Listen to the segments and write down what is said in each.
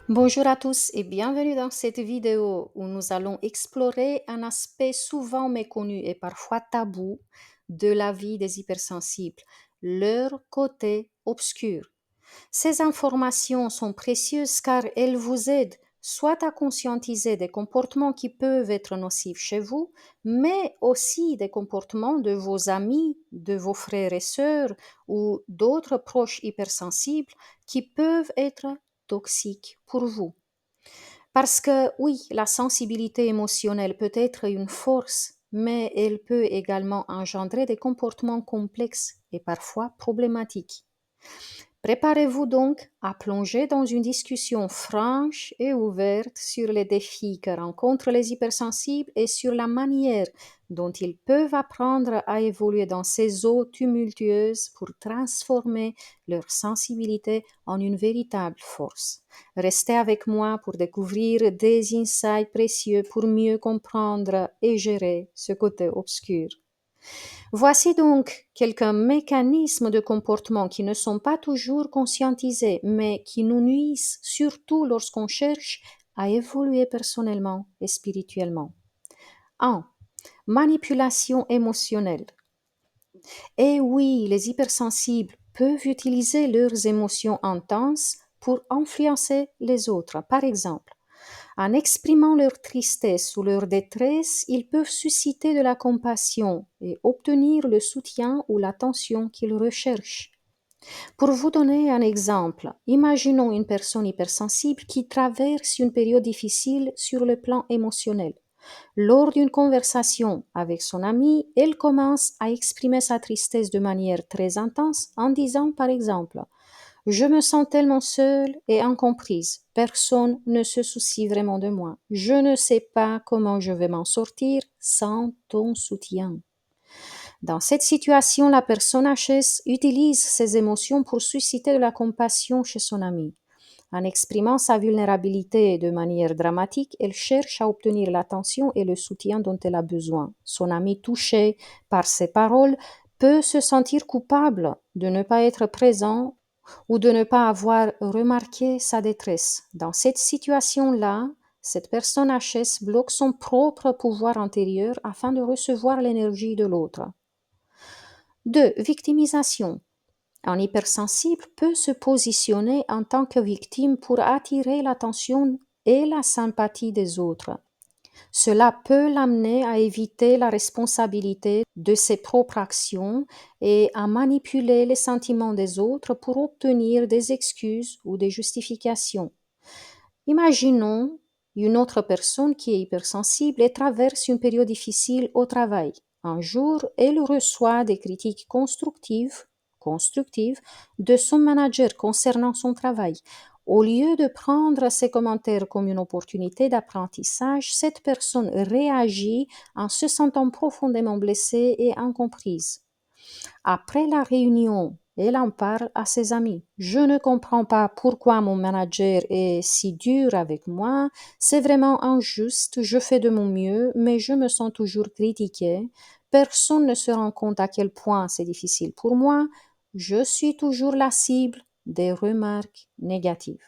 Bonjour à tous et bienvenue dans cette vidéo où nous allons explorer un aspect souvent méconnu et parfois tabou de la vie des hypersensibles, leur côté obscur. Ces informations sont précieuses car elles vous aident soit à conscientiser des comportements qui peuvent être nocifs chez vous, mais aussi des comportements de vos amis, de vos frères et sœurs ou d'autres proches hypersensibles qui peuvent être toxiques pour vous. Parce que oui, la sensibilité émotionnelle peut être une force, mais elle peut également engendrer des comportements complexes et parfois problématiques. Préparez-vous donc à plonger dans une discussion franche et ouverte sur les défis que rencontrent les hypersensibles et sur la manière dont ils peuvent apprendre à évoluer dans ces eaux tumultueuses pour transformer leur sensibilité en une véritable force. Restez avec moi pour découvrir des insights précieux pour mieux comprendre et gérer ce côté obscur. Voici donc quelques mécanismes de comportement qui ne sont pas toujours conscientisés, mais qui nous nuisent surtout lorsqu'on cherche à évoluer personnellement et spirituellement. 1. Manipulation émotionnelle. Et oui, les hypersensibles peuvent utiliser leurs émotions intenses pour influencer les autres. Par exemple, en exprimant leur tristesse ou leur détresse, ils peuvent susciter de la compassion et obtenir le soutien ou l'attention qu'ils recherchent. Pour vous donner un exemple, imaginons une personne hypersensible qui traverse une période difficile sur le plan émotionnel. Lors d'une conversation avec son ami, elle commence à exprimer sa tristesse de manière très intense en disant par exemple: je me sens tellement seule et incomprise. Personne ne se soucie vraiment de moi. Je ne sais pas comment je vais m'en sortir sans ton soutien. Dans cette situation, la personne HS utilise ses émotions pour susciter de la compassion chez son ami. En exprimant sa vulnérabilité de manière dramatique, elle cherche à obtenir l'attention et le soutien dont elle a besoin. Son ami touché par ses paroles peut se sentir coupable de ne pas être présent ou de ne pas avoir remarqué sa détresse. Dans cette situation-là, cette personne HS bloque son propre pouvoir intérieur afin de recevoir l'énergie de l'autre. 2. Victimisation. Un hypersensible peut se positionner en tant que victime pour attirer l'attention et la sympathie des autres. Cela peut l'amener à éviter la responsabilité de ses propres actions et à manipuler les sentiments des autres pour obtenir des excuses ou des justifications. Imaginons une autre personne qui est hypersensible et traverse une période difficile au travail. Un jour, elle reçoit des critiques constructives de son manager concernant son travail. Au lieu de prendre ces commentaires comme une opportunité d'apprentissage, cette personne réagit en se sentant profondément blessée et incomprise. Après la réunion, elle en parle à ses amis. Je ne comprends pas pourquoi mon manager est si dur avec moi. C'est vraiment injuste. Je fais de mon mieux, mais je me sens toujours critiquée. Personne ne se rend compte à quel point c'est difficile pour moi. Je suis toujours la cible des remarques négatives.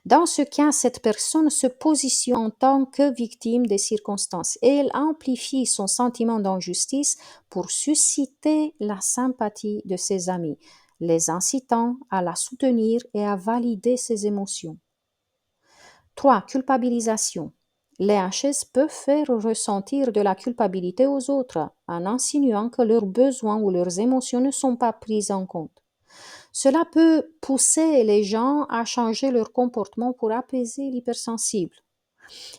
Dans ce cas, cette personne se positionne en tant que victime des circonstances et elle amplifie son sentiment d'injustice pour susciter la sympathie de ses amis, les incitant à la soutenir et à valider ses émotions. 3. Culpabilisation. Les HS peuvent faire ressentir de la culpabilité aux autres en insinuant que leurs besoins ou leurs émotions ne sont pas prises en compte. Cela peut pousser les gens à changer leur comportement pour apaiser l'hypersensible.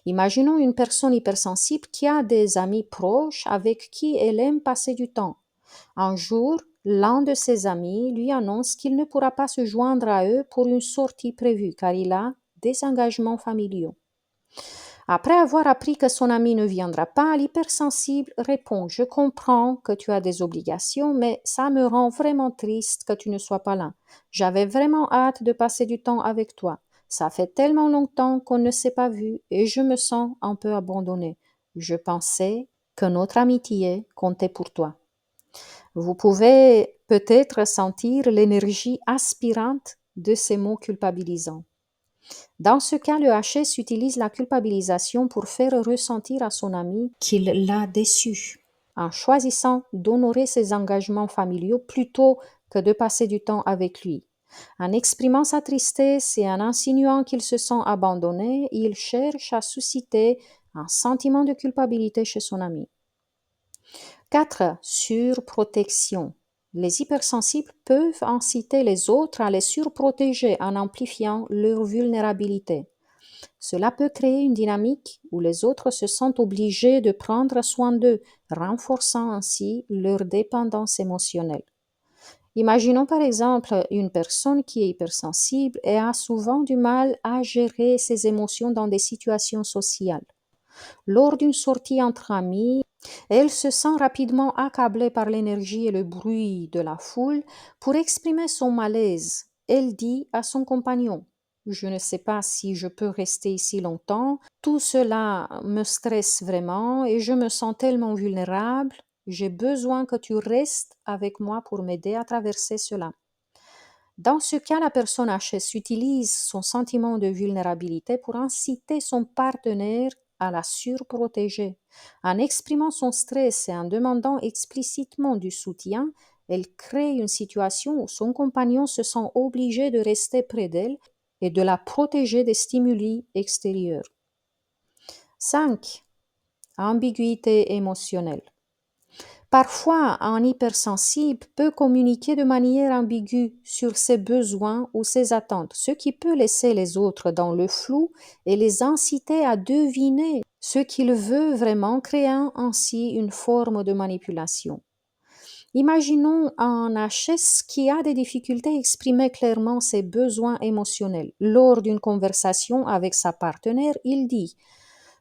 Imaginons une personne hypersensible qui a des amis proches avec qui elle aime passer du temps. Un jour, l'un de ses amis lui annonce qu'il ne pourra pas se joindre à eux pour une sortie prévue car il a des engagements familiaux. Après avoir appris que son ami ne viendra pas, l'hypersensible répond: je comprends que tu as des obligations, mais ça me rend vraiment triste que tu ne sois pas là. J'avais vraiment hâte de passer du temps avec toi. Ça fait tellement longtemps qu'on ne s'est pas vu et je me sens un peu abandonnée. Je pensais que notre amitié comptait pour toi. Vous pouvez peut-être sentir l'énergie aspirante de ces mots culpabilisants. Dans ce cas, le HS utilise la culpabilisation pour faire ressentir à son ami qu'il l'a déçu, en choisissant d'honorer ses engagements familiaux plutôt que de passer du temps avec lui. En exprimant sa tristesse et en insinuant qu'il se sent abandonné, il cherche à susciter un sentiment de culpabilité chez son ami. 4. Surprotection. Les hypersensibles peuvent inciter les autres à les surprotéger en amplifiant leur vulnérabilité. Cela peut créer une dynamique où les autres se sentent obligés de prendre soin d'eux, renforçant ainsi leur dépendance émotionnelle. Imaginons par exemple une personne qui est hypersensible et a souvent du mal à gérer ses émotions dans des situations sociales. Lors d'une sortie entre amis, elle se sent rapidement accablée par l'énergie et le bruit de la foule. Pour exprimer son malaise, elle dit à son compagnon: je ne sais pas si je peux rester ici longtemps, tout cela me stresse vraiment et je me sens tellement vulnérable, j'ai besoin que tu restes avec moi pour m'aider à traverser cela. Dans ce cas, la personne HS utilise son sentiment de vulnérabilité pour inciter son partenaire à la surprotéger. En exprimant son stress et en demandant explicitement du soutien, elle crée une situation où son compagnon se sent obligé de rester près d'elle et de la protéger des stimuli extérieurs. 5. Ambiguïté émotionnelle. Parfois, un hypersensible peut communiquer de manière ambiguë sur ses besoins ou ses attentes, ce qui peut laisser les autres dans le flou et les inciter à deviner ce qu'il veut vraiment, créant ainsi une forme de manipulation. Imaginons un HS qui a des difficultés à exprimer clairement ses besoins émotionnels. Lors d'une conversation avec sa partenaire, il dit: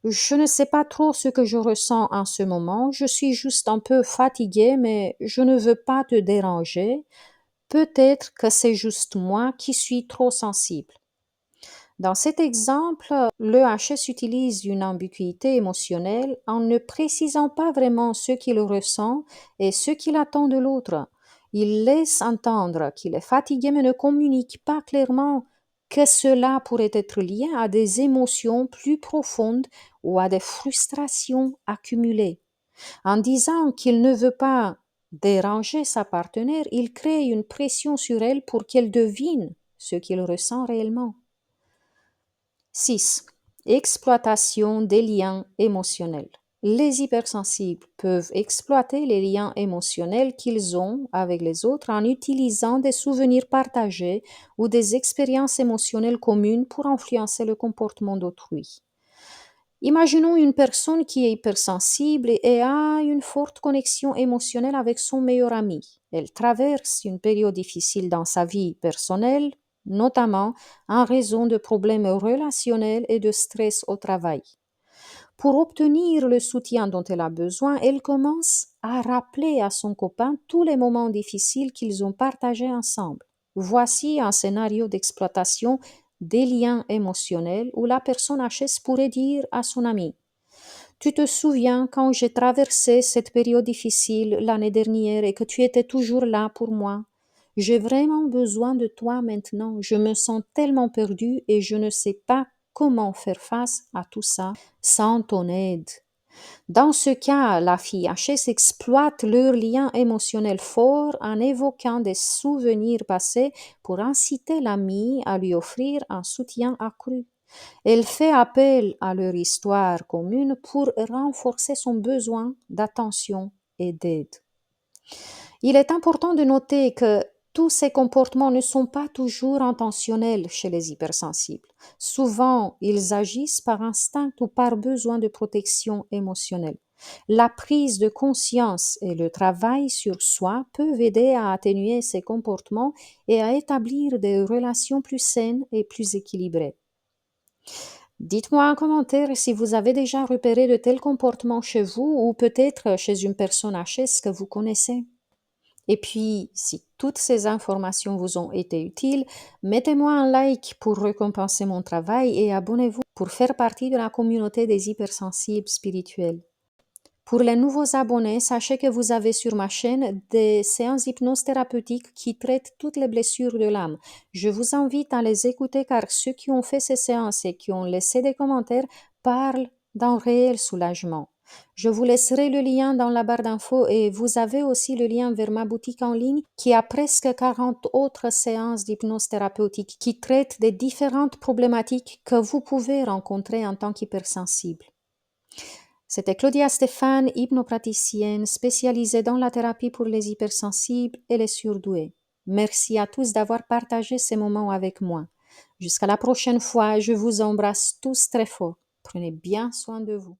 je ne sais pas trop ce que je ressens en ce moment, je suis juste un peu fatiguée, mais je ne veux pas te déranger. Peut-être que c'est juste moi qui suis trop sensible. Dans cet exemple, le HS utilise une ambiguïté émotionnelle en ne précisant pas vraiment ce qu'il ressent et ce qu'il attend de l'autre. Il laisse entendre qu'il est fatigué mais ne communique pas clairement que cela pourrait être lié à des émotions plus profondes ou à des frustrations accumulées. En disant qu'il ne veut pas déranger sa partenaire, il crée une pression sur elle pour qu'elle devine ce qu'il ressent réellement. 6. Exploitation des liens émotionnels. Les hypersensibles peuvent exploiter les liens émotionnels qu'ils ont avec les autres en utilisant des souvenirs partagés ou des expériences émotionnelles communes pour influencer le comportement d'autrui. Imaginons une personne qui est hypersensible et a une forte connexion émotionnelle avec son meilleur ami. Elle traverse une période difficile dans sa vie personnelle, notamment en raison de problèmes relationnels et de stress au travail. Pour obtenir le soutien dont elle a besoin, elle commence à rappeler à son copain tous les moments difficiles qu'ils ont partagés ensemble. Voici un scénario d'exploitation des liens émotionnels où la personne HS pourrait dire à son ami: tu te souviens quand j'ai traversé cette période difficile l'année dernière et que tu étais toujours là pour moi? J'ai vraiment besoin de toi maintenant. Je me sens tellement perdue et je ne sais pas comment faire face à tout ça sans ton aide. Dans ce cas, la fille HS exploite leur lien émotionnel fort en évoquant des souvenirs passés pour inciter l'ami à lui offrir un soutien accru. Elle fait appel à leur histoire commune pour renforcer son besoin d'attention et d'aide. Il est important de noter que tous ces comportements ne sont pas toujours intentionnels chez les hypersensibles. Souvent, ils agissent par instinct ou par besoin de protection émotionnelle. La prise de conscience et le travail sur soi peuvent aider à atténuer ces comportements et à établir des relations plus saines et plus équilibrées. Dites-moi en commentaire si vous avez déjà repéré de tels comportements chez vous ou peut-être chez une personne HS que vous connaissez. Et puis, si toutes ces informations vous ont été utiles, mettez-moi un like pour récompenser mon travail et abonnez-vous pour faire partie de la communauté des hypersensibles spirituels. Pour les nouveaux abonnés, sachez que vous avez sur ma chaîne des séances d'hypnose thérapeutique qui traitent toutes les blessures de l'âme. Je vous invite à les écouter car ceux qui ont fait ces séances et qui ont laissé des commentaires parlent d'un réel soulagement. Je vous laisserai le lien dans la barre d'infos et vous avez aussi le lien vers ma boutique en ligne qui a presque 40 autres séances d'hypnose thérapeutique qui traitent des différentes problématiques que vous pouvez rencontrer en tant qu'hypersensible. C'était Claudia Stéphane, hypnopraticienne spécialisée dans la thérapie pour les hypersensibles et les surdoués. Merci à tous d'avoir partagé ces moments avec moi. Jusqu'à la prochaine fois, je vous embrasse tous très fort. Prenez bien soin de vous.